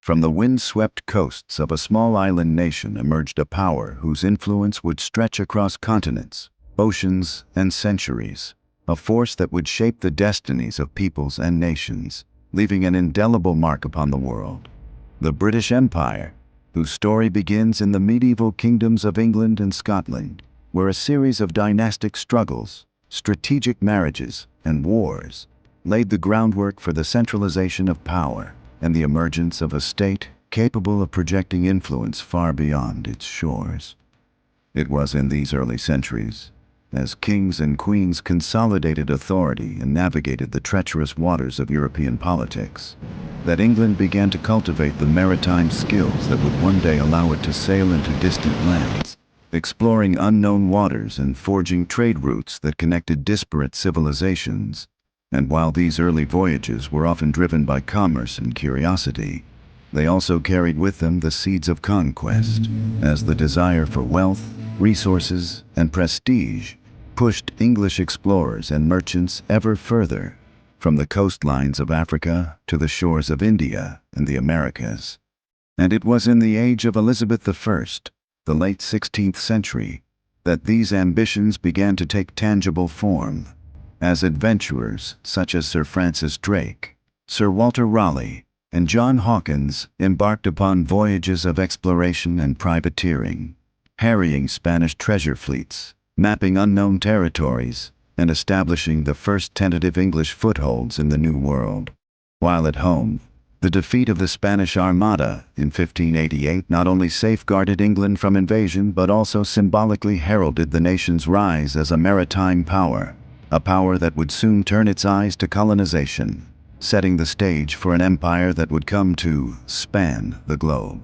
From the wind-swept coasts of a small island nation emerged a power whose influence would stretch across continents, oceans, and centuries, a force that would shape the destinies of peoples and nations, leaving an indelible mark upon the world. The British Empire, whose story begins in the medieval kingdoms of England and Scotland, where a series of dynastic struggles, strategic marriages, and wars laid the groundwork for the centralization of power and the emergence of a state capable of projecting influence far beyond its shores. It was in these early centuries, as kings and queens consolidated authority and navigated the treacherous waters of European politics, that England began to cultivate the maritime skills that would one day allow it to sail into distant lands, exploring unknown waters and forging trade routes that connected disparate civilizations. And while these early voyages were often driven by commerce and curiosity, they also carried with them the seeds of conquest, as the desire for wealth, resources, and prestige pushed English explorers and merchants ever further, from the coastlines of Africa to the shores of India and the Americas. And it was in the age of Elizabeth I, the late 16th century, that these ambitions began to take tangible form, as adventurers such as Sir Francis Drake, Sir Walter Raleigh, and John Hawkins embarked upon voyages of exploration and privateering, harrying Spanish treasure fleets, mapping unknown territories, and establishing the first tentative English footholds in the New World. While at home, the defeat of the Spanish Armada in 1588 not only safeguarded England from invasion but also symbolically heralded the nation's rise as a maritime power, a power that would soon turn its eyes to colonization, setting the stage for an empire that would come to span the globe.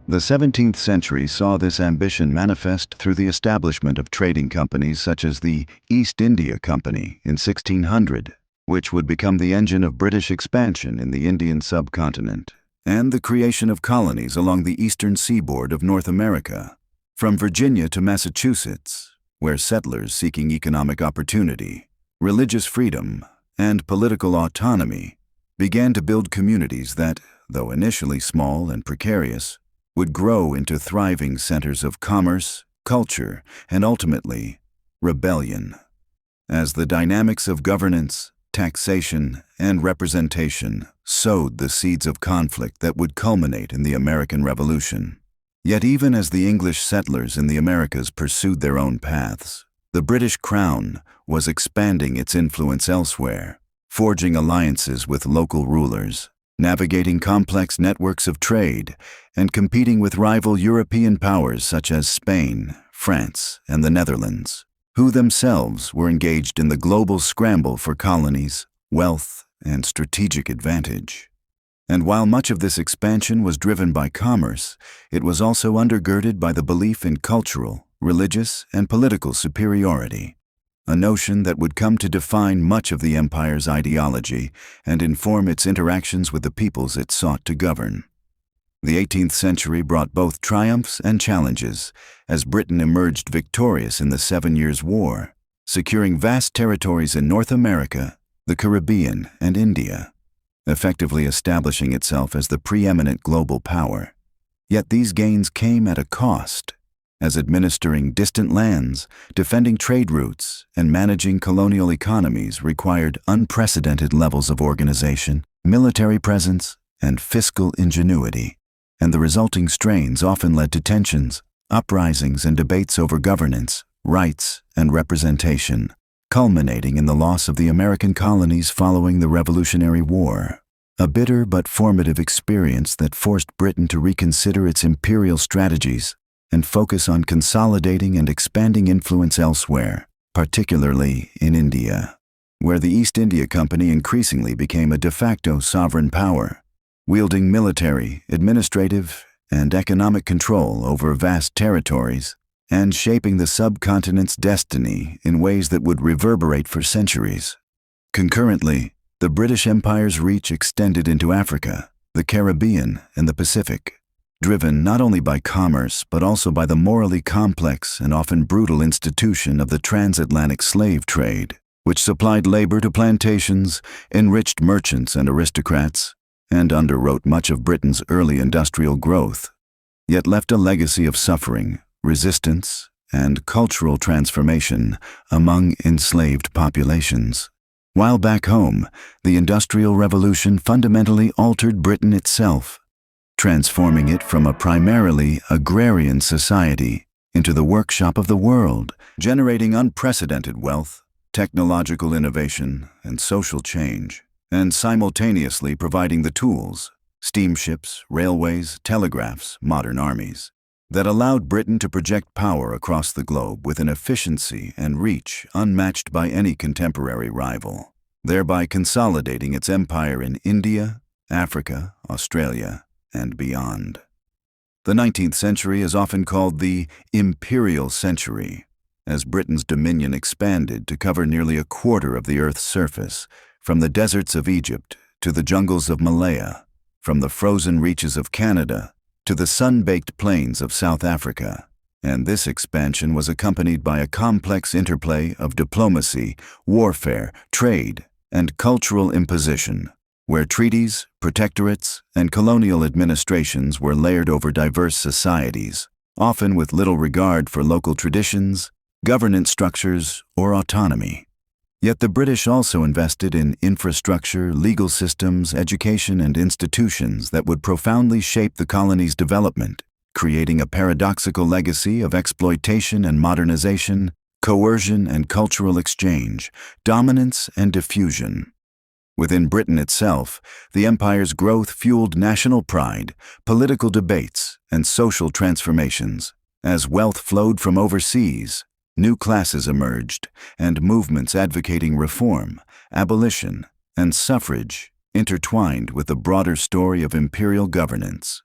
The 17th century saw this ambition manifest through the establishment of trading companies such as the East India Company in 1600, which would become the engine of British expansion in the Indian subcontinent, and the creation of colonies along the eastern seaboard of North America, from Virginia to Massachusetts, where settlers seeking economic opportunity, religious freedom, and political autonomy began to build communities that, though initially small and precarious, would grow into thriving centers of commerce, culture, and ultimately, rebellion. As the dynamics of governance, taxation, and representation sowed the seeds of conflict that would culminate in the American Revolution. Yet even as the English settlers in the Americas pursued their own paths, the British Crown was expanding its influence elsewhere, forging alliances with local rulers, navigating complex networks of trade, and competing with rival European powers such as Spain, France, and the Netherlands, who themselves were engaged in the global scramble for colonies, wealth, and strategic advantage. And while much of this expansion was driven by commerce, it was also undergirded by the belief in cultural, religious, and political superiority, a notion that would come to define much of the empire's ideology and inform its interactions with the peoples it sought to govern. The 18th century brought both triumphs and challenges, as Britain emerged victorious in the 7 Years' War, securing vast territories in North America, the Caribbean, and India, effectively establishing itself as the preeminent global power. Yet these gains came at a cost, as administering distant lands, defending trade routes, and managing colonial economies required unprecedented levels of organization, military presence, and fiscal ingenuity. And the resulting strains often led to tensions, uprisings, and debates over governance, rights, and representation, culminating in the loss of the American colonies following the Revolutionary War, a bitter but formative experience that forced Britain to reconsider its imperial strategies and focus on consolidating and expanding influence elsewhere, particularly in India, where the East India Company increasingly became a de facto sovereign power, wielding military, administrative, and economic control over vast territories, and shaping the subcontinent's destiny in ways that would reverberate for centuries. Concurrently, the British Empire's reach extended into Africa, the Caribbean, and the Pacific, driven not only by commerce but also by the morally complex and often brutal institution of the transatlantic slave trade, which supplied labor to plantations, enriched merchants and aristocrats, and underwrote much of Britain's early industrial growth, yet left a legacy of suffering, resistance, and cultural transformation among enslaved populations. While back home, the Industrial Revolution fundamentally altered Britain itself, transforming it from a primarily agrarian society into the workshop of the world, generating unprecedented wealth, technological innovation, and social change, and simultaneously providing the tools, steamships, railways, telegraphs, modern armies, that allowed Britain to project power across the globe with an efficiency and reach unmatched by any contemporary rival, thereby consolidating its empire in India, Africa, Australia, and beyond. The 19th century is often called the imperial century, as Britain's dominion expanded to cover nearly a quarter of the Earth's surface, from the deserts of Egypt to the jungles of Malaya, from the frozen reaches of Canada to the sun-baked plains of South Africa. And this expansion was accompanied by a complex interplay of diplomacy, warfare, trade, and cultural imposition, where treaties, protectorates, and colonial administrations were layered over diverse societies, often with little regard for local traditions, governance structures, or autonomy. Yet the British also invested in infrastructure, legal systems, education, and institutions that would profoundly shape the colony's development, creating a paradoxical legacy of exploitation and modernization, coercion and cultural exchange, dominance and diffusion. Within Britain itself, the empire's growth fueled national pride, political debates, and social transformations. As wealth flowed from overseas, new classes emerged, and movements advocating reform, abolition, and suffrage intertwined with the broader story of imperial governance.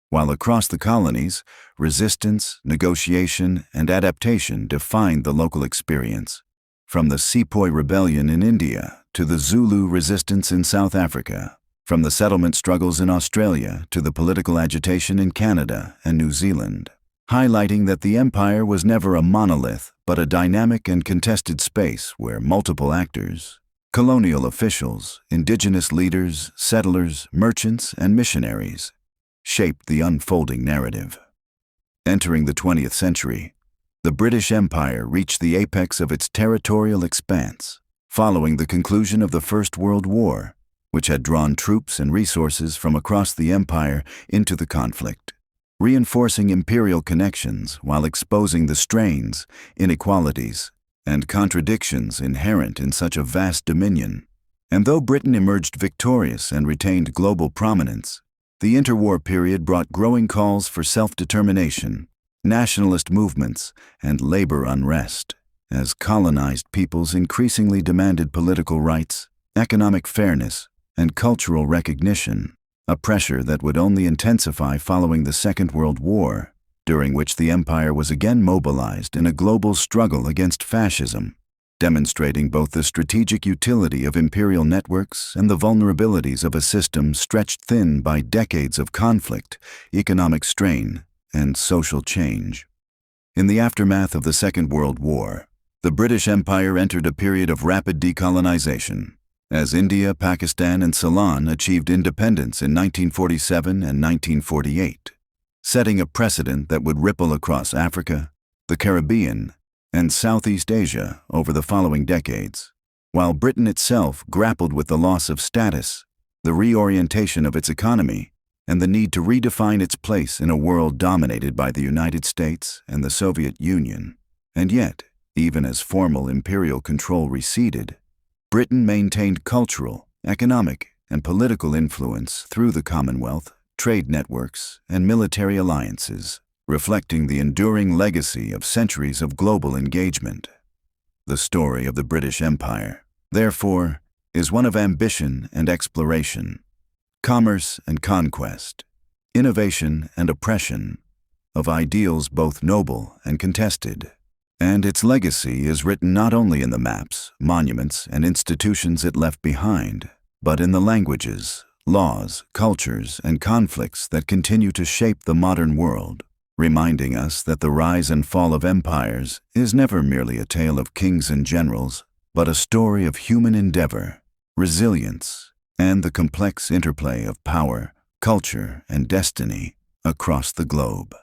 While across the colonies, resistance, negotiation, and adaptation defined the local experience. From the Sepoy Rebellion in India to the Zulu resistance in South Africa, from the settlement struggles in Australia to the political agitation in Canada and New Zealand, highlighting that the empire was never a monolith but a dynamic and contested space where multiple actors, colonial officials, indigenous leaders, settlers, merchants, and missionaries, shaped the unfolding narrative. Entering the 20th century, the British Empire reached the apex of its territorial expanse, following the conclusion of the First World War, which had drawn troops and resources from across the empire into the conflict, reinforcing imperial connections while exposing the strains, inequalities, and contradictions inherent in such a vast dominion. And though Britain emerged victorious and retained global prominence, the interwar period brought growing calls for self-determination, nationalist movements, and labor unrest, as colonized peoples increasingly demanded political rights, economic fairness, and cultural recognition, a pressure that would only intensify following the Second World War, during which the empire was again mobilized in a global struggle against fascism, demonstrating both the strategic utility of imperial networks and the vulnerabilities of a system stretched thin by decades of conflict, economic strain, and social change. In the aftermath of the Second World War, the British Empire entered a period of rapid decolonization, as India, Pakistan, and Ceylon achieved independence in 1947 and 1948, setting a precedent that would ripple across Africa, the Caribbean, and Southeast Asia over the following decades. While Britain itself grappled with the loss of status, the reorientation of its economy, and the need to redefine its place in a world dominated by the United States and the Soviet Union. And yet, even as formal imperial control receded, Britain maintained cultural, economic, and political influence through the Commonwealth, trade networks, and military alliances, reflecting the enduring legacy of centuries of global engagement. The story of the British Empire, therefore, is one of ambition and exploration, commerce and conquest, innovation and oppression, of ideals both noble and contested. And its legacy is written not only in the maps, monuments, and institutions it left behind, but in the languages, laws, cultures, and conflicts that continue to shape the modern world, reminding us that the rise and fall of empires is never merely a tale of kings and generals, but a story of human endeavor, resilience, and the complex interplay of power, culture, and destiny across the globe.